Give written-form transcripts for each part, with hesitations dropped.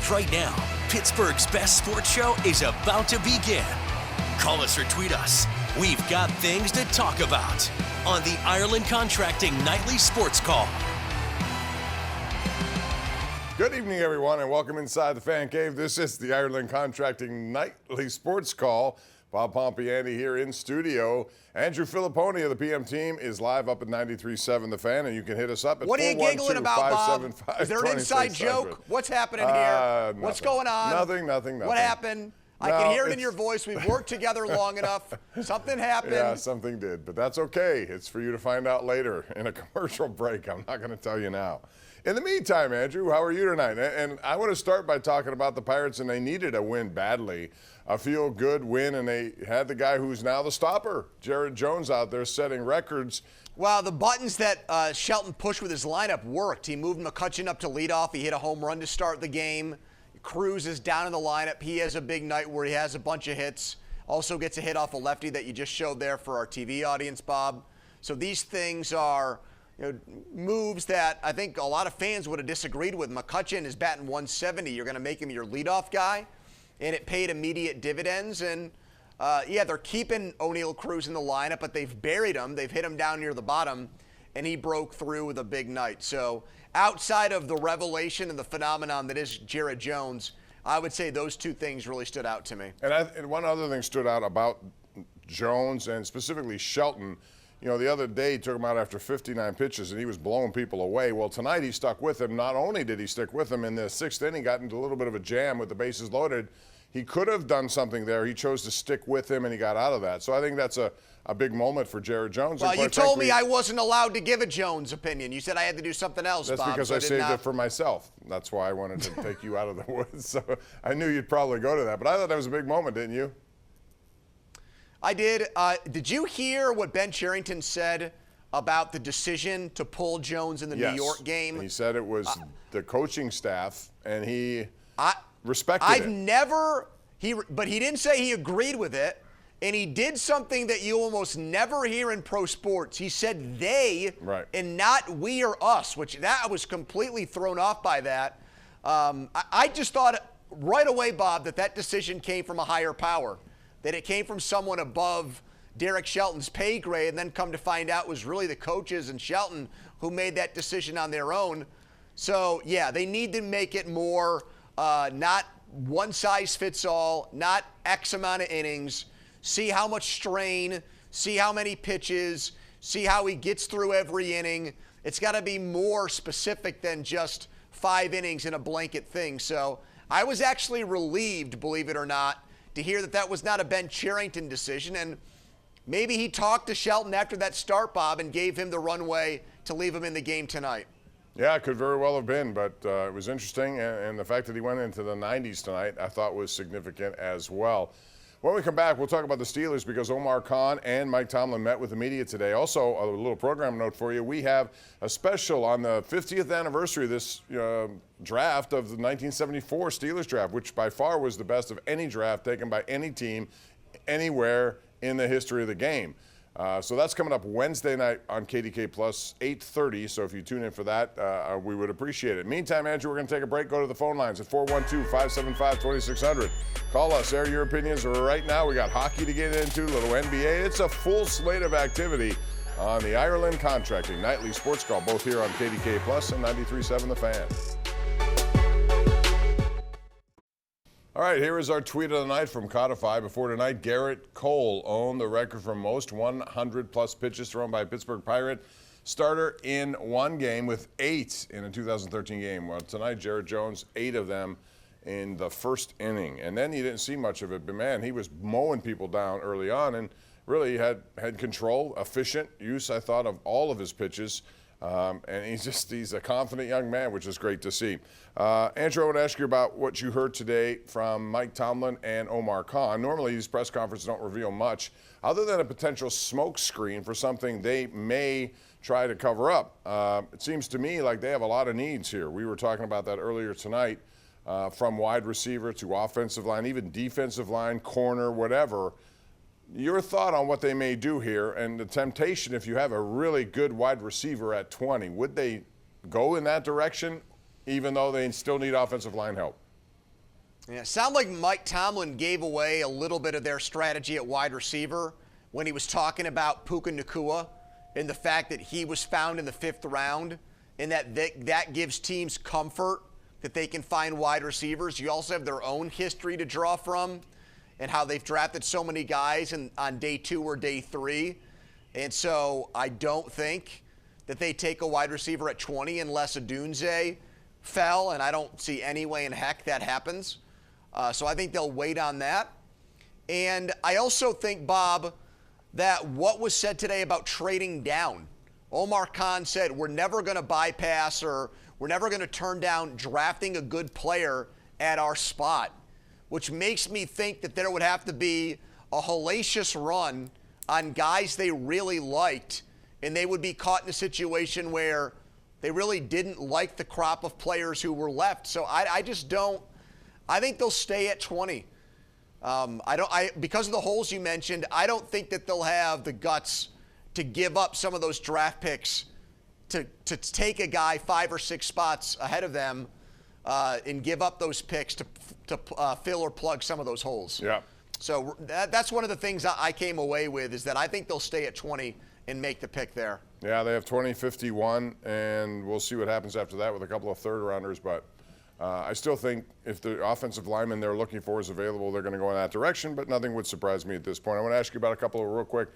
Right now, Pittsburgh's best sports show is about to begin. Call us or tweet us. We've got things to talk about on the Ireland Contracting Nightly Sports Call. Good evening, everyone, and welcome inside the Fan Cave. This is the Ireland Contracting Nightly Sports Call. Bob Pompeani here in studio. Andrew Fillipponi of the PM team is live up at 93.7 The Fan, and you can hit us up at 412-575-2600. What are you giggling about, Bob? Is there an inside joke? What's happening here? What's going on? Nothing. What happened? I can hear it in your voice. We've worked together long enough. Something happened. Yeah, something did, but that's okay. It's for you to find out later in a commercial break. I'm not going to tell you now. In the meantime, Andrew, how are you tonight? And I want to start by talking about the Pirates, and they needed a win badly, a feel-good win, and they had the guy who's now the stopper, Jared Jones, out there setting records. Well, the buttons that Shelton pushed with his lineup worked. He moved McCutchen up to leadoff. He hit a home run to start the game. Cruz is down in the lineup. He has a big night where he has a bunch of hits. Also gets a hit off a lefty that you just showed there for our TV audience, Bob. So these things are moves that I think a lot of fans would have disagreed with. McCutchen is batting 170. You're going to make him your leadoff guy, and it paid immediate dividends. And, they're keeping O'Neill Cruz in the lineup, but they've buried him. They've hit him down near the bottom, and he broke through with a big night. So outside of the revelation and the phenomenon that is Jared Jones, I would say those two things really stood out to me. And one other thing stood out about Jones and specifically Shelton. You know, the other day he took him out after 59 pitches, and he was blowing people away. Well, tonight he stuck with him. Not only did he stick with him in the sixth inning, got into a little bit of a jam with the bases loaded. He could have done something there. He chose to stick with him, and he got out of that. So I think that's a big moment for Jared Jones. Well, you told me I wasn't allowed to give a Jones opinion. You said I had to do something else, That's Bob, because I saved it for myself. That's why I wanted to take you out of the woods. So I knew you'd probably go to that. But I thought that was a big moment, didn't you? I did. Did you hear what Ben Cherington said about the decision to pull Jones in the New York game? He said it was the coaching staff, and he respected it. But he didn't say he agreed with it, and he did something that you almost never hear in pro sports. He said they, and not we or us, which I was completely thrown off by that. I just thought right away, Bob, that decision came from a higher power. That it came from someone above Derek Shelton's pay grade, and then come to find out it was really the coaches and Shelton who made that decision on their own. So, yeah, they need to make it more not one size fits all, not X amount of innings, see how much strain, see how many pitches, see how he gets through every inning. It's got to be more specific than just 5 innings in a blanket thing. So I was actually relieved, believe it or not, to hear that was not a Ben Cherington decision, and maybe he talked to Shelton after that start, Bob, and gave him the runway to leave him in the game tonight. Yeah, it could very well have been, but it was interesting, and the fact that he went into the 90s tonight I thought was significant as well. When we come back, we'll talk about the Steelers because Omar Khan and Mike Tomlin met with the media today. Also, a little program note for you. We have a special on the 50th anniversary of this draft of the 1974 Steelers draft, which by far was the best of any draft taken by any team anywhere in the history of the game. So that's coming up Wednesday night on KDK Plus, 8:30. So if you tune in for that, we would appreciate it. Meantime, Andrew, we're going to take a break. Go to the phone lines at 412-575-2600. Call us, air your opinions. Right now, we got hockey to get into, a little NBA. It's a full slate of activity on the Ireland Contracting Nightly Sports Call, both here on KDK Plus and 93.7 The Fan. All right, here is our tweet of the night from Codify. Before tonight, Garrett Cole owned the record for most 100-plus pitches thrown by a Pittsburgh Pirate starter in one game with 8 in a 2013 game. Well, tonight, Jared Jones, 8 of them in the first inning. And then you didn't see much of it, but, man, he was mowing people down early on and really had control, efficient use, I thought, of all of his pitches. And he's a confident young man, which is great to see. Andrew, I want to ask you about what you heard today from Mike Tomlin and Omar Khan. Normally, these press conferences don't reveal much other than a potential smoke screen for something they may try to cover up. It seems to me like they have a lot of needs here. We were talking about that earlier tonight, from wide receiver to offensive line, even defensive line, corner, whatever. Your thought on what they may do here and the temptation if you have a really good wide receiver at 20. Would they go in that direction even though they still need offensive line help? Yeah, sound like Mike Tomlin gave away a little bit of their strategy at wide receiver when he was talking about Puka Nacua and the fact that he was found in the 5th round, and that gives teams comfort that they can find wide receivers. You also have their own history to draw from and how they've drafted so many guys on day 2 or day 3. And so I don't think that they take a wide receiver at 20 unless Odunze fell, and I don't see any way in heck that happens. So I think they'll wait on that. And I also think, Bob, that what was said today about trading down, Omar Khan said we're never going to bypass or we're never going to turn down drafting a good player at our spot, which makes me think that there would have to be a hellacious run on guys they really liked, and they would be caught in a situation where they really didn't like the crop of players who were left. So I just don't. I think they'll stay at 20. Because of the holes you mentioned, I don't think that they'll have the guts to give up some of those draft picks to take a guy 5 or 6 spots ahead of them and give up those picks to fill or plug some of those holes. Yeah. So that's one of the things I came away with, is that I think they'll stay at 20 and make the pick there. Yeah, they have 20-51, and we'll see what happens after that with a couple of third-rounders. But I still think if the offensive lineman they're looking for is available, they're going to go in that direction, but nothing would surprise me at this point. I want to ask you about a couple of real quick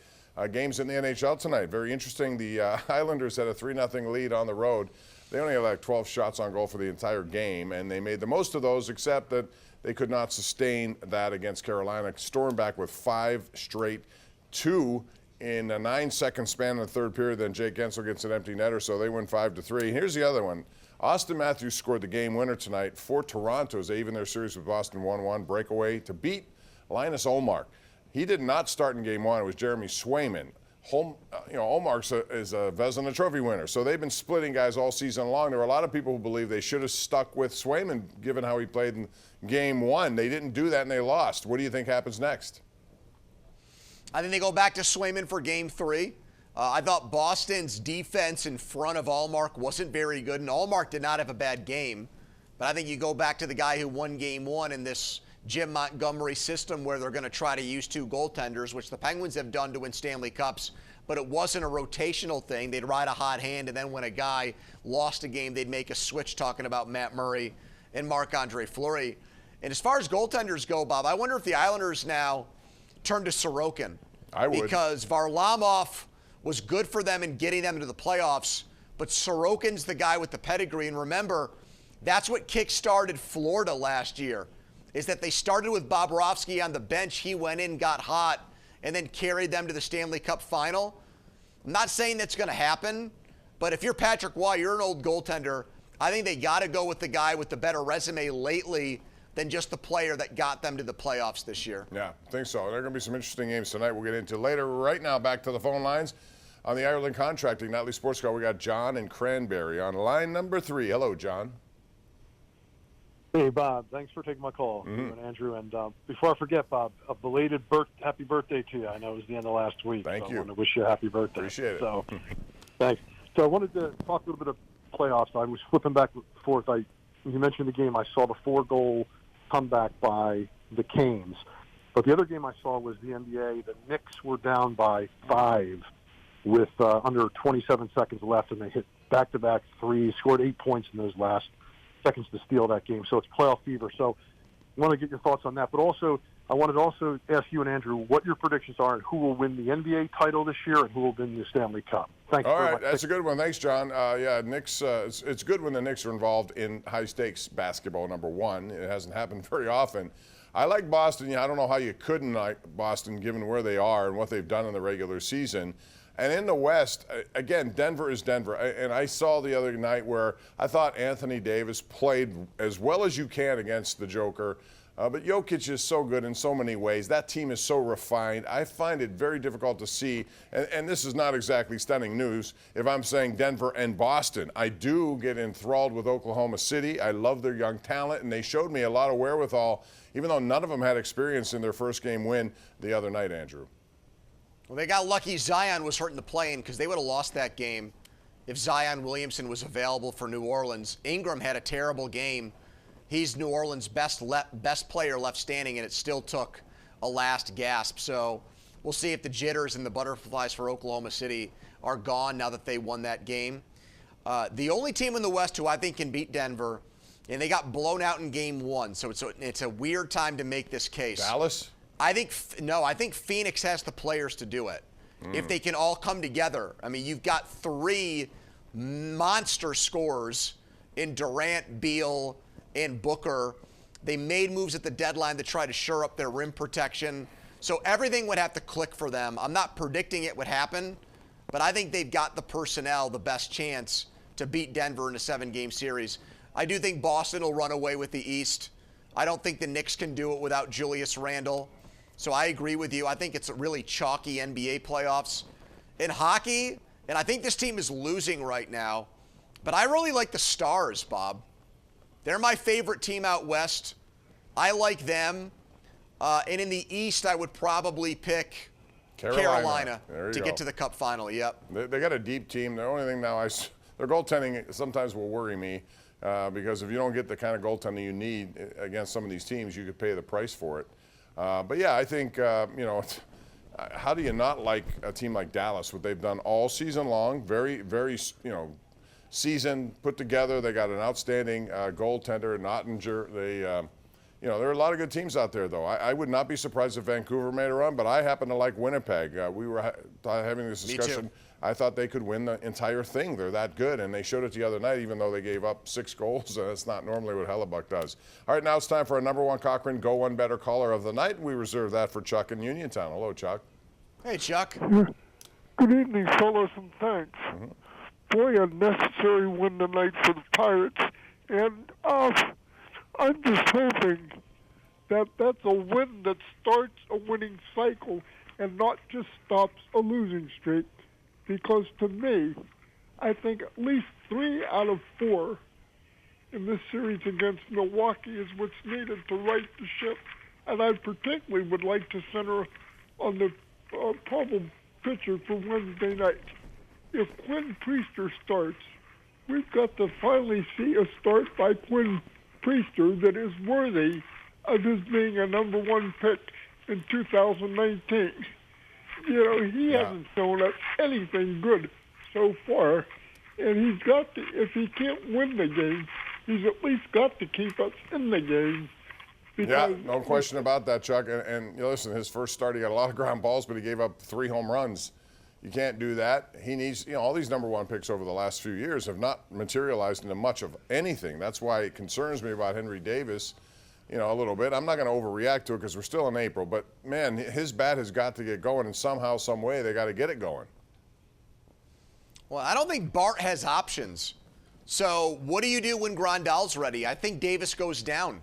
games in the NHL tonight. Very interesting. The Islanders had a 3-0 lead on the road. They only had like 12 shots on goal for the entire game, and they made the most of those, except that they could not sustain that against Carolina. Stormed back with 5 straight, 2 in a 9-second span in the third period. Then Jake Gensel gets an empty netter, so they win 5-3. Here's the other one. Austin Matthews scored the game winner tonight for Toronto as they even their series with Boston 1-1 breakaway to beat Linus Ullmark. He did not start in game 1. It was Jeremy Swayman. Ullmark is a Vezina Trophy winner, so they've been splitting guys all season long. There are a lot of people who believe they should have stuck with Swayman given how he played in game 1. They didn't do that and they lost. What do you think happens next? I think they go back to Swayman for game 3. I thought Boston's defense in front of Ullmark wasn't very good, and Ullmark did not have a bad game. But I think you go back to the guy who won game 1 in this Jim Montgomery system where they're going to try to use 2 goaltenders, which the Penguins have done to win Stanley Cups, but it wasn't a rotational thing. They'd ride a hot hand, and then when a guy lost a game, they'd make a switch, talking about Matt Murray and Marc-Andre Fleury. And as far as goaltenders go, Bob, I wonder if the Islanders now turn to Sorokin. I would. Because Varlamov was good for them in getting them into the playoffs, but Sorokin's the guy with the pedigree. And remember, that's what kick-started Florida last year, is that they started with Bobrovsky on the bench. He went in, got hot, and then carried them to the Stanley Cup final. I'm not saying that's going to happen, but if you're Patrick Waugh, you're an old goaltender, I think they got to go with the guy with the better resume lately than just the player that got them to the playoffs this year. Yeah, I think so. There are going to be some interesting games tonight we'll get into later. Right now, back to the phone lines. On the Ireland Contracting Nightly Sports Call, we got John in Cranberry on line number 3. Hello, John. Hey, Bob. Thanks for taking my call, you and Andrew. And before I forget, Bob, a belated happy birthday to you. I know it was the end of last week. Thank you. I want to wish you a happy birthday. Appreciate it. So, thanks. So I wanted to talk a little bit of playoffs. I was flipping back and forth. You mentioned the game. I saw the 4-goal comeback by the Canes. But the other game I saw was the NBA. The Knicks were down by 5 with under 27 seconds left, and they hit back-to-back threes, scored 8 points in those last seconds to steal that game. So it's playoff fever. So I want to get your thoughts on that. But also, I wanted to also ask you and Andrew what your predictions are and who will win the NBA title this year and who will win the Stanley Cup. Thanks. All right, that's a good one. Thanks, John. Yeah, Knicks. It's good when the Knicks are involved in high-stakes basketball, number one. It hasn't happened very often. I like Boston. Yeah, I don't know how you couldn't like Boston given where they are and what they've done in the regular season. And in the West, again, Denver is Denver. And I saw the other night where I thought Anthony Davis played as well as you can against the Joker. But Jokic is so good in so many ways. That team is so refined. I find it very difficult to see, and this is not exactly stunning news, if I'm saying Denver and Boston. I do get enthralled with Oklahoma City. I love their young talent, and they showed me a lot of wherewithal, even though none of them had experience in their first game win the other night, Andrew. Well, they got lucky Zion was hurt in the play-in because they would have lost that game if Zion Williamson was available for New Orleans. Ingram had a terrible game. He's New Orleans' best player left standing, and it still took a last gasp. So we'll see if the jitters and the butterflies for Oklahoma City are gone now that they won that game. The only team in the West who I think can beat Denver, and they got blown out in game 1, so it's a weird time to make this case. Dallas? I think Phoenix has the players to do it. If they can all come together. I mean, you've got 3 monster scorers in Durant, Beal, and Booker. They made moves at the deadline to try to shore up their rim protection. So everything would have to click for them. I'm not predicting it would happen, but I think they've got the personnel, the best chance to beat Denver in a 7-game series. I do think Boston will run away with the East. I don't think the Knicks can do it without Julius Randle. So I agree with you. I think it's a really chalky NBA playoffs. In hockey, and I think this team is losing right now, but I really like the Stars, Bob. They're my favorite team out west. I like them. And in the East, I would probably pick Carolina to get to the Cup final. Yep. They got a deep team. The only thing now, their goaltending sometimes will worry me because if you don't get the kind of goaltending you need against some of these teams, you could pay the price for it. But yeah, I think, how do you not like a team like Dallas, what they've done all season long, very, very, season put together. They got an outstanding goaltender, Nottinger. There are a lot of good teams out there, though. I would not be surprised if Vancouver made a run, but I happen to like Winnipeg. We were having this discussion. Me too. I thought they could win the entire thing. They're that good, and they showed it the other night, even though they gave up 6 goals, and it's not normally what Hellebuck does. All right, now it's time for our number 1 Cochrane Go One Better caller of the night. We reserve that for Chuck in Uniontown. Hello, Chuck. Hey, Chuck. Good evening, fellas, and thanks. Boy, a necessary win tonight for the Pirates, and I'm just hoping that that's a win that starts a winning cycle and not just stops a losing streak. Because to me, I think at least 3 out of 4 in this series against Milwaukee is what's needed to right the ship. And I particularly would like to center on the problem pitcher for Wednesday night. If Quinn Priester starts, we've got to finally see a start by Quinn Priester that is worthy of his being a number 1 pick in 2019. He hasn't shown us anything good so far, and he's got to, if he can't win the game, he's at least got to keep us in the game. Yeah, no question about that, Chuck. And listen, his first start, he got a lot of ground balls, but he gave up 3 home runs. You can't do that. He needs, all these number 1 picks over the last few years have not materialized into much of anything. That's why it concerns me about Henry Davis, a little bit. I'm not going to overreact to it because we're still in April, but man, his bat has got to get going, and somehow, some way, they got to get it going. Well, I don't think Bart has options. So what do you do when Grandal's ready? I think Davis goes down.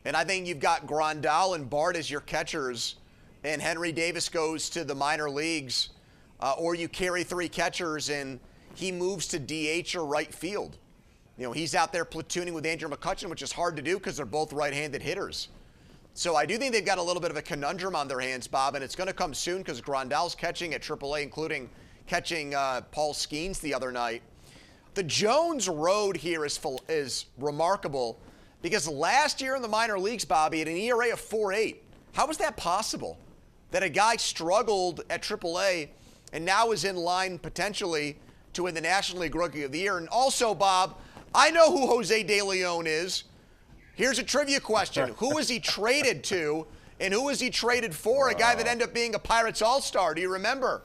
And I think you've got Grandal and Bart as your catchers, and Henry Davis goes to the minor leagues, or you carry 3 catchers and he moves to DH or right field. He's out there platooning with Andrew McCutchen, which is hard to do because they're both right-handed hitters. So I do think they've got a little bit of a conundrum on their hands, Bob, and it's going to come soon because Grandal's catching at AAA, including catching Paul Skeens the other night. The Jones road here is remarkable because last year in the minor leagues, Bobby, at an ERA of 4.8, how was that possible? That a guy struggled at AAA and now is in line potentially to win the National League Rookie of the Year. And also, Bob, I know who Jose De Leon is. Here's a trivia question. Who was he traded to, and who was he traded for? A guy that ended up being a Pirates All-Star. Do you remember?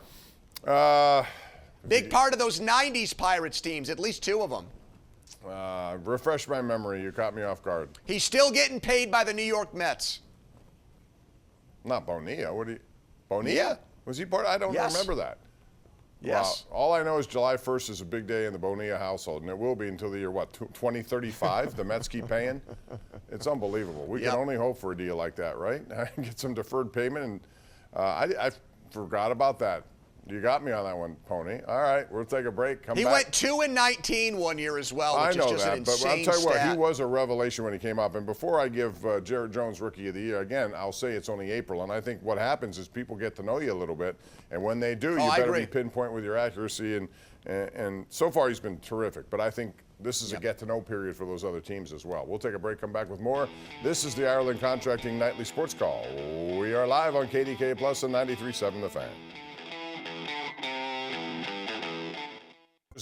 Big part of those 90s Pirates teams, at least 2 of them. Refresh my memory. You caught me off guard. He's still getting paid by the New York Mets. Not Bonilla. Bonilla? Was he part? I don't remember that. Yes. Wow. All I know is July 1st is a big day in the Bonilla household, and it will be until the year, 2035? The Mets keep paying? It's unbelievable. We can only hope for a deal like that, right? Get some deferred payment, and I forgot about that. You got me on that one, Pony. All right, we'll take a break. Come back. He went 2-19 one year as well, which is just an insane but I'll tell you what, stat. he was a revelation when he came up. And before I give Jared Jones Rookie of the Year, again, I'll say it's only April. And I think what happens is people get to know you a little bit. And when they do, you better be pinpoint with your accuracy. And so far, he's been terrific. But I think this is a get-to-know period for those other teams as well. We'll take a break, come back with more. This is the Ireland Contracting Nightly Sports Call. We are live on KDKA Plus and 93.7 The Fan.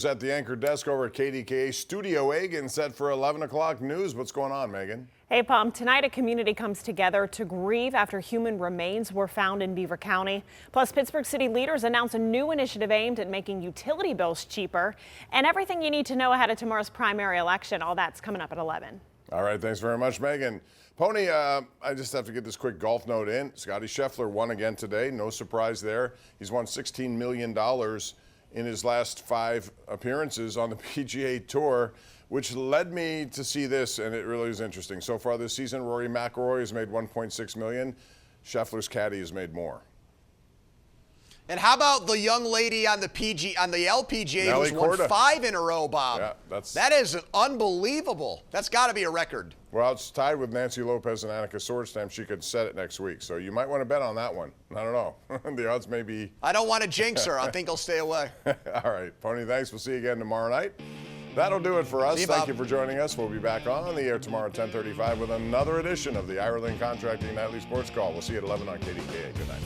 At the anchor desk over at KDKA Studio A, getting set for 11 o'clock news. What's going on, Megan? Hey, Pom. Tonight, a community comes together to grieve after human remains were found in Beaver County. Plus, Pittsburgh city leaders announce a new initiative aimed at making utility bills cheaper. And everything you need to know ahead of tomorrow's primary election. All that's coming up at 11. All right. Thanks very much, Megan. Pony, I just have to get this quick golf note in. Scotty Scheffler won again today. No surprise there. He's won $16 million in his last 5 appearances on the PGA Tour, which led me to see this, and it really is interesting. So far this season, Rory McIlroy has made $1.6 million. Scheffler's caddy has made more. And how about the young lady on the LPGA Nelly who's won Korda. 5 in a row, Bob? Yeah, that is unbelievable. That's got to be a record. Well, it's tied with Nancy Lopez and Annika Sorenstam. She could set it next week, so you might want to bet on that one. I don't know. The odds may be. I don't want to jinx her. I think I'll stay away. All right, Pony, thanks. We'll see you again tomorrow night. That'll do it for us. Thank you for joining us. We'll be back on the air tomorrow at 10:35 with another edition of the Ireland Contracting Nightly Sports Call. We'll see you at 11 on KDKA. Good night.